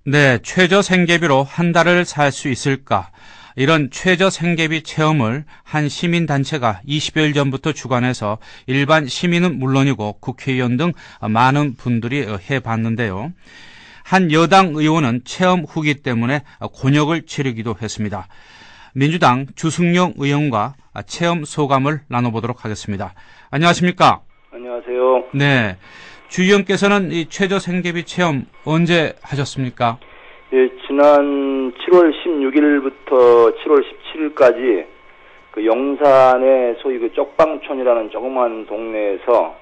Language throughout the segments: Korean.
네, 최저 생계비로 한 달을 살 수 있을까? 이런 최저 생계비 체험을 한 시민단체가 20여일 전부터 주관해서 일반 시민은 물론이고 국회의원 등 많은 분들이 해봤는데요. 한 여당 의원은 체험 후기 때문에 곤욕을 치르기도 했습니다. 민주당 주승용 의원과 체험 소감을 나눠보도록 하겠습니다. 안녕하십니까? 안녕하세요. 네. 주 의원께서는 이 최저 생계비 체험 언제 하셨습니까? 예, 지난 7월 16일부터 7월 17일까지 그 영산의 소위 그 쪽방촌이라는 조그만 동네에서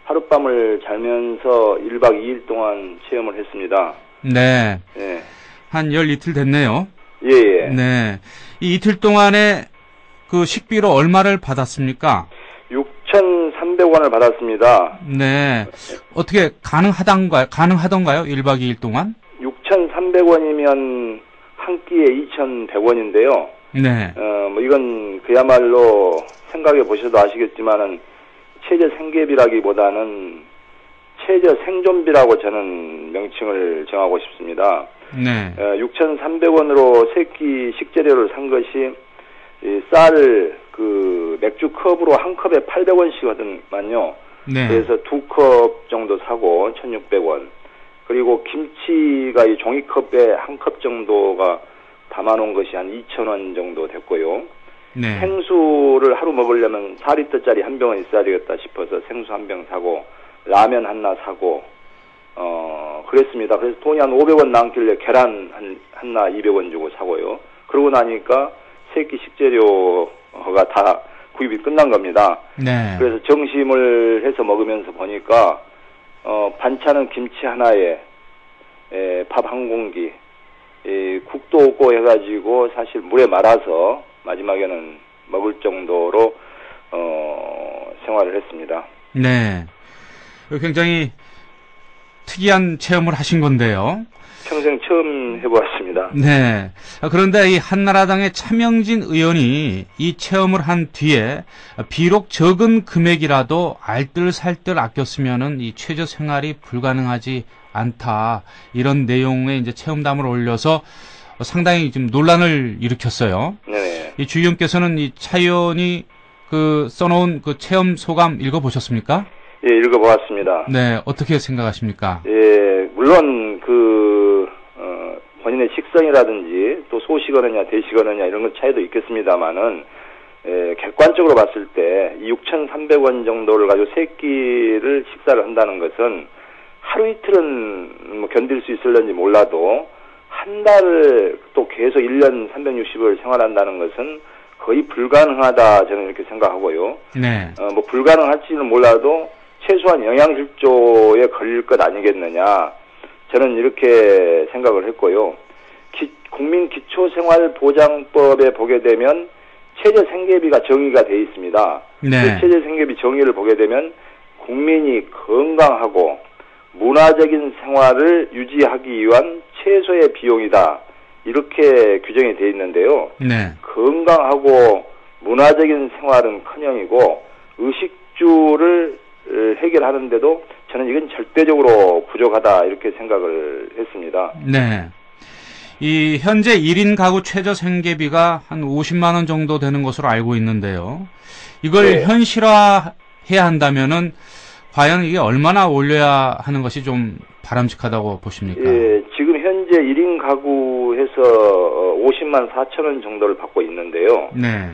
하룻밤을 자면서 1박 2일 동안 체험을 했습니다. 네. 예. 한 열 이틀 됐네요. 예, 예. 네. 이 이틀 동안에 그 식비로 얼마를 받았습니까? 6,300원을 받았습니다. 네. 어떻게 가능하던가요? 1박 2일 동안? 6,300원이면 한 끼에 2,100원인데요. 네. 뭐 이건 그야말로 생각해 보셔도 아시겠지만은 최저 생계비라기보다는 최저 생존비라고 저는 명칭을 정하고 싶습니다. 네. 6,300원으로 세 끼 식재료를 산 것이 쌀 그 맥주 컵으로 한 컵에 800원씩 하더만요. 네. 그래서 두 컵 정도 사고 1,600원. 그리고 김치가 이 종이컵에 한 컵 정도가 담아놓은 것이 한 2,000원 정도 됐고요. 네. 생수를 하루 먹으려면 4리터짜리 한 병은 있어야 되겠다 싶어서 생수 한 병 사고 라면 하나 사고 그랬습니다. 그래서 돈이 한 500원 남길래 계란 하나 200원 주고 사고요. 그러고 나니까 세끼 식재료가 다 구입이 끝난 겁니다. 네. 그래서 점심을 해서 먹으면서 보니까 반찬은 김치 하나에 밥 한 공기, 국도 없고 해가지고 사실 물에 말아서 마지막에는 먹을 정도로 생활을 했습니다. 네. 굉장히 특이한 체험을 하신 건데요. 평생 처음 해보았습니다. 네. 그런데 이 한나라당의 차명진 의원이 이 체험을 한 뒤에 비록 적은 금액이라도 알뜰살뜰 아꼈으면은 이 최저 생활이 불가능하지 않다. 이런 내용의 이제 체험담을 올려서 상당히 좀 논란을 일으켰어요. 네. 이 주 의원께서는 이 차 의원이 그 써놓은 그 체험 소감 읽어보셨습니까? 예, 읽어보았습니다. 네. 어떻게 생각하십니까? 예, 물론 본인의 식성이라든지 또 소식어느냐 대식어느냐 이런 것 차이도 있겠습니다만은 객관적으로 봤을 때 6,300원 정도를 가지고 세 끼를 식사를 한다는 것은 하루 이틀은 뭐 견딜 수 있을런지 몰라도 한 달을 또 계속 1년 360을 생활한다는 것은 거의 불가능하다 저는 이렇게 생각하고요. 네. 뭐 불가능할지는 몰라도 최소한 영양실조에 걸릴 것 아니겠느냐. 저는 이렇게 생각을 했고요. 국민기초생활보장법에 보게 되면 최저생계비가 정의가 되어 있습니다. 네. 그 최저생계비 정의를 보게 되면 국민이 건강하고 문화적인 생활을 유지하기 위한 최소의 비용이다. 이렇게 규정이 되어 있는데요. 네. 건강하고 문화적인 생활은커녕이고 의식주를 해결하는데도 저는 이건 절대적으로 부족하다 이렇게 생각을 했습니다. 네. 이 현재 1인 가구 최저 생계비가 한 50만 원 정도 되는 것으로 알고 있는데요. 이걸 네. 현실화해야 한다면은 과연 이게 얼마나 올려야 하는 것이 좀 바람직하다고 보십니까? 예, 지금 현재 1인 가구에서 50만 4천 원 정도를 받고 있는데요. 네.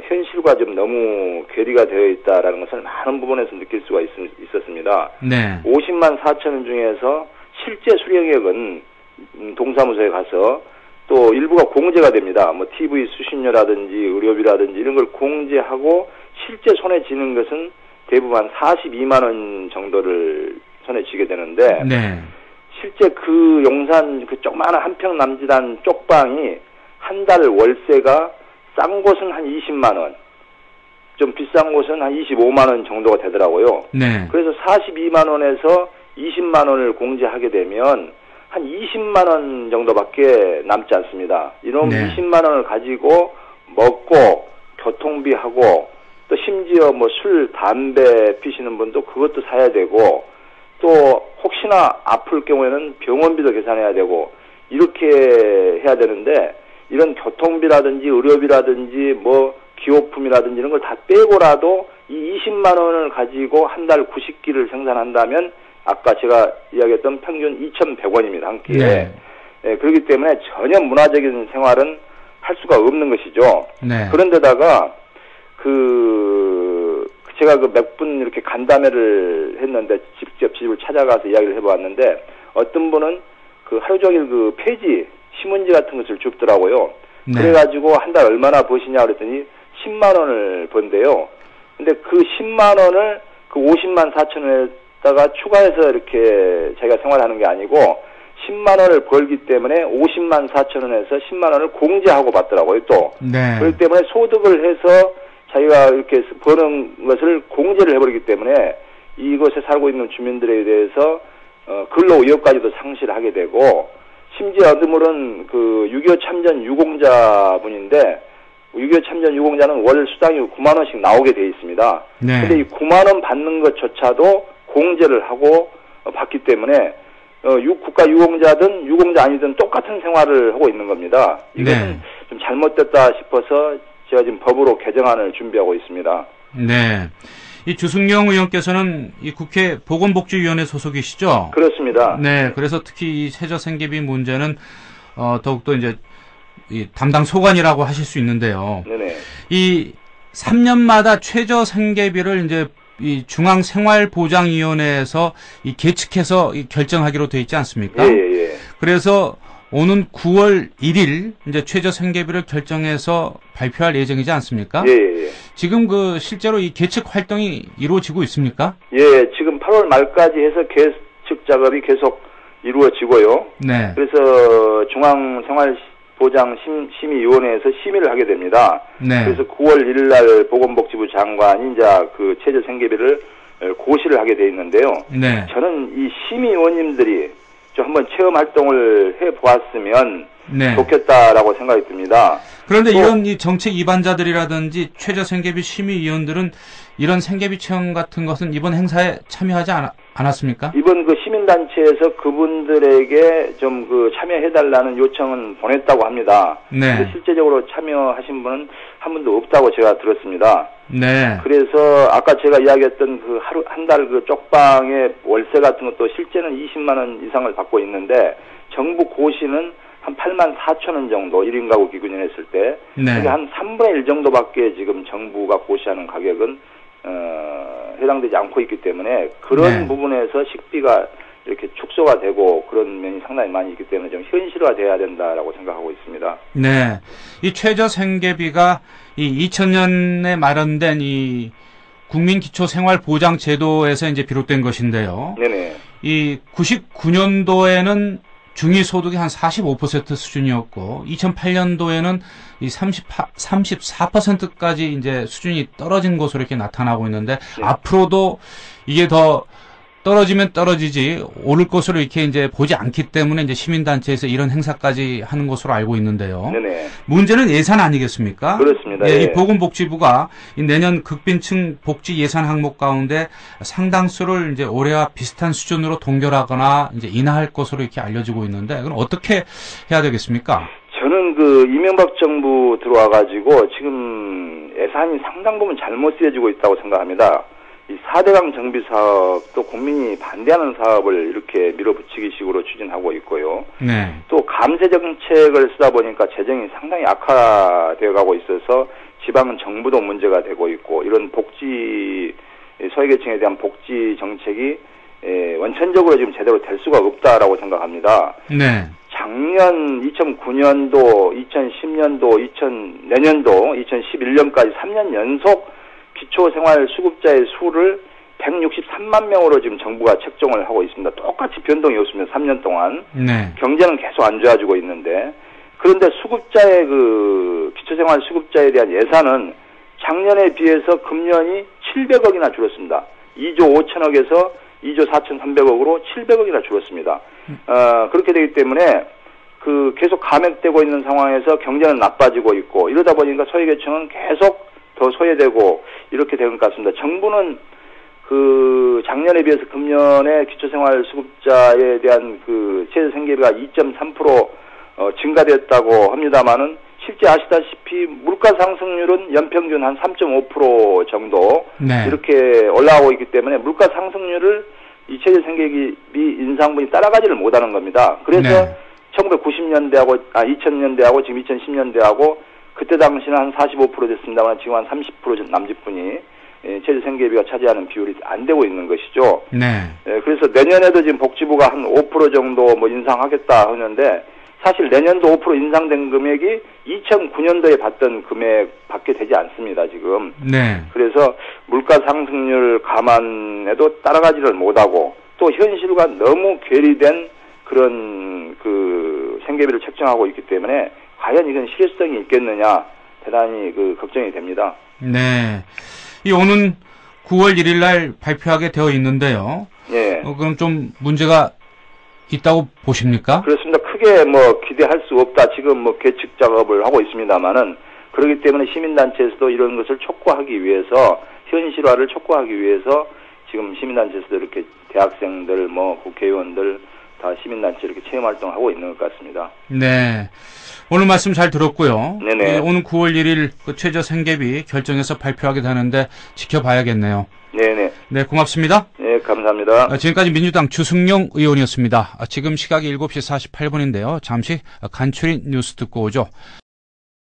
현실과 좀 너무 괴리가 되어 있다라는 것을 많은 부분에서 느낄 수가 있었습니다. 네. 50만 4천 원 중에서 실제 수령액은 동사무소에 가서 또 일부가 공제가 됩니다. 뭐 TV 수신료라든지 의료비라든지 이런 걸 공제하고 실제 손에 쥐는 것은 대부분 한 42만 원 정도를 손에 쥐게 되는데 네. 실제 그 용산 그 조그마한 한 평 남짓한 쪽방이 한 달 월세가 싼 곳은 한 20만 원, 좀 비싼 곳은 한 25만 원 정도가 되더라고요. 네. 그래서 42만 원에서 20만 원을 공제하게 되면 한 20만 원 정도밖에 남지 않습니다. 이런 네. 20만 원을 가지고 먹고 교통비하고 또 심지어 뭐 술, 담배 피시는 분도 그것도 사야 되고 또 혹시나 아플 경우에는 병원비도 계산해야 되고 이렇게 해야 되는데 이런 교통비라든지 의료비라든지 뭐 기호품이라든지 이런 걸 다 빼고라도 이 20만 원을 가지고 한 달 90끼를 생산한다면 아까 제가 이야기했던 평균 2,100원입니다. 한 끼에. 네. 네, 그렇기 때문에 전혀 문화적인 생활은 할 수가 없는 것이죠. 네. 그런데다가 제가 몇 분 이렇게 간담회를 했는데 직접 집을 찾아가서 이야기를 해보았는데 어떤 분은 하루 종일 폐지 신문지 같은 것을 줍더라고요. 네. 그래가지고 한 달 얼마나 버시냐 그랬더니 10만 원을 번대요. 근데 그 10만 원을 50만 4천 원에다가 추가해서 이렇게 자기가 생활하는 게 아니고 10만 원을 벌기 때문에 50만 4천 원에서 10만 원을 공제하고 받더라고요, 또. 네. 그렇기 때문에 소득을 해서 자기가 이렇게 버는 것을 공제를 해버리기 때문에 이곳에 살고 있는 주민들에 대해서 근로 의욕까지도 상실하게 되고 심지어 어떤 분은 6.25 참전 유공자분인데 6.25 참전 유공자는 월 수당이 9만 원씩 나오게 돼 있습니다. 네. 근데 이 9만 원 받는 것조차도 공제를 하고 받기 때문에 국가 유공자든 유공자 아니든 똑같은 생활을 하고 있는 겁니다. 이것은 네. 좀 잘못됐다 싶어서 제가 지금 법으로 개정안을 준비하고 있습니다. 네. 이 주승용 의원께서는 이 국회 보건복지위원회 소속이시죠? 그렇습니다. 네. 그래서 특히 이 최저생계비 문제는 더욱더 이제 이 담당 소관이라고 하실 수 있는데요. 네네. 이 3년마다 최저생계비를 이제 이 중앙생활보장위원회에서 이 계측해서 결정하기로 돼 있지 않습니까? 예. 그래서 오는 9월 1일 이제 최저생계비를 결정해서 발표할 예정이지 않습니까? 예. 지금 실제로 이 계측 활동이 이루어지고 있습니까? 예, 지금 8월 말까지 해서 계측 작업이 계속 이루어지고요. 네. 그래서 중앙생활보장심의위원회에서 심의를 하게 됩니다. 네. 그래서 9월 1일 날 보건복지부 장관이 이제 최저생계비를 고시를 하게 돼 있는데요. 네. 저는 이 심의위원님들이 좀 한번 체험 활동을 해 보았으면 네. 좋겠다라고 생각이 듭니다. 그런데 이런 이 정책 위반자들이라든지 최저생계비 심의위원들은 이런 생계비 체험 같은 것은 이번 행사에 참여하지 않았습니까? 이번 시민단체에서 그분들에게 좀 참여해달라는 요청은 보냈다고 합니다. 네. 근데 실제적으로 참여하신 분은 한 분도 없다고 제가 들었습니다. 네. 그래서 아까 제가 이야기했던 하루 한 달 쪽방의 월세 같은 것도 실제는 20만 원 이상을 받고 있는데 정부 고시는 한 8만 4천 원 정도 1인 가구 기준으로 했을 때 네. 그게 한 3분의 1 정도밖에 지금 정부가 고시하는 가격은 해당되지 않고 있기 때문에 그런 네. 부분에서 식비가 이렇게 축소가 되고 그런 면이 상당히 많이 있기 때문에 좀 현실화돼야 된다라고 생각하고 있습니다. 네. 이 최저생계비가 이 2000년에 마련된 이 국민기초생활보장제도에서 이제 비롯된 것인데요. 네네. 이 99년도에는 중위소득이 한 45% 수준이었고 2008년도에는 이 34%까지 이제 수준이 떨어진 것으로 이렇게 나타나고 있는데 네. 앞으로도 이게 더 떨어지면 떨어지지 오를 것으로 이렇게 이제 보지 않기 때문에 이제 시민단체에서 이런 행사까지 하는 것으로 알고 있는데요. 네네. 문제는 예산 아니겠습니까? 그렇습니다. 예, 예. 이 보건복지부가 이 내년 극빈층 복지 예산 항목 가운데 상당수를 이제 올해와 비슷한 수준으로 동결하거나 이제 인하할 것으로 이렇게 알려지고 있는데 그럼 어떻게 해야 되겠습니까? 저는 이명박 정부 들어와가지고 지금 예산이 상당 부분 잘못 쓰여지고 있다고 생각합니다. 이 4대강 정비 사업도 국민이 반대하는 사업을 이렇게 밀어붙이기 식으로 추진하고 있고요. 네. 또 감세 정책을 쓰다 보니까 재정이 상당히 악화되어 가고 있어서 지방은 정부도 문제가 되고 있고 이런 소외계층에 대한 복지 정책이 원천적으로 지금 제대로 될 수가 없다라고 생각합니다. 네. 작년 2009년도, 2010년도, 내년도 2011년까지 3년 연속 기초생활수급자의 수를 163만 명으로 지금 정부가 책정을 하고 있습니다. 똑같이 변동이 없습니다. 3년 동안. 네. 경제는 계속 안 좋아지고 있는데 그런데 수급자의 기초생활수급자에 대한 예산은 작년에 비해서 금년이 700억이나 줄었습니다. 2조 5천억에서 2조 4,300억으로 700억이나 줄었습니다. 그렇게 되기 때문에 계속 감액되고 있는 상황에서 경제는 나빠지고 있고 이러다 보니까 소외계층은 계속 더 소외되고 이렇게 되는 것 같습니다. 정부는 작년에 비해서 금년에 기초생활수급자에 대한 최저 생계비가 2.3% 증가됐다고 합니다만은 실제 아시다시피 물가 상승률은 연평균 한 3.5% 정도 네. 이렇게 올라가고 있기 때문에 물가 상승률을 이 최저 생계비 인상분이 따라가지를 못하는 겁니다. 그래서 네. 1990년대하고 2000년대하고 지금 2010년대하고 그때 당시는 한 45% 됐습니다만 지금 한 30% 남짓분이 최저 생계비가 차지하는 비율이 안 되고 있는 것이죠. 네. 그래서 내년에도 지금 복지부가 한 5% 정도 뭐 인상하겠다 하는데 사실 내년도 5% 인상된 금액이 2009년도에 받던 금액밖에 되지 않습니다, 지금. 네. 그래서 물가 상승률 감안에도 따라가지를 못하고 또 현실과 너무 괴리된 그런 생계비를 책정하고 있기 때문에 과연 이건 실효성이 있겠느냐 대단히 걱정이 됩니다. 네. 이 오는 9월 1일 날 발표하게 되어 있는데요. 예. 그럼 좀 문제가 있다고 보십니까? 그렇습니다. 크게 기대할 수 없다. 지금 계측 작업을 하고 있습니다만은 그렇기 때문에 시민단체에서도 이런 것을 촉구하기 위해서 현실화를 촉구하기 위해서 지금 시민단체에서도 이렇게 대학생들 국회의원들 다 시민단체 이렇게 체험활동하고 있는 것 같습니다. 네. 오늘 말씀 잘 들었고요. 네네. 오늘 9월 1일 최저 생계비 결정해서 발표하게 되는데 지켜봐야겠네요. 네네. 네, 고맙습니다. 네, 감사합니다. 지금까지 민주당 주승용 의원이었습니다. 지금 시각이 7시 48분인데요. 잠시 간추린 뉴스 듣고 오죠.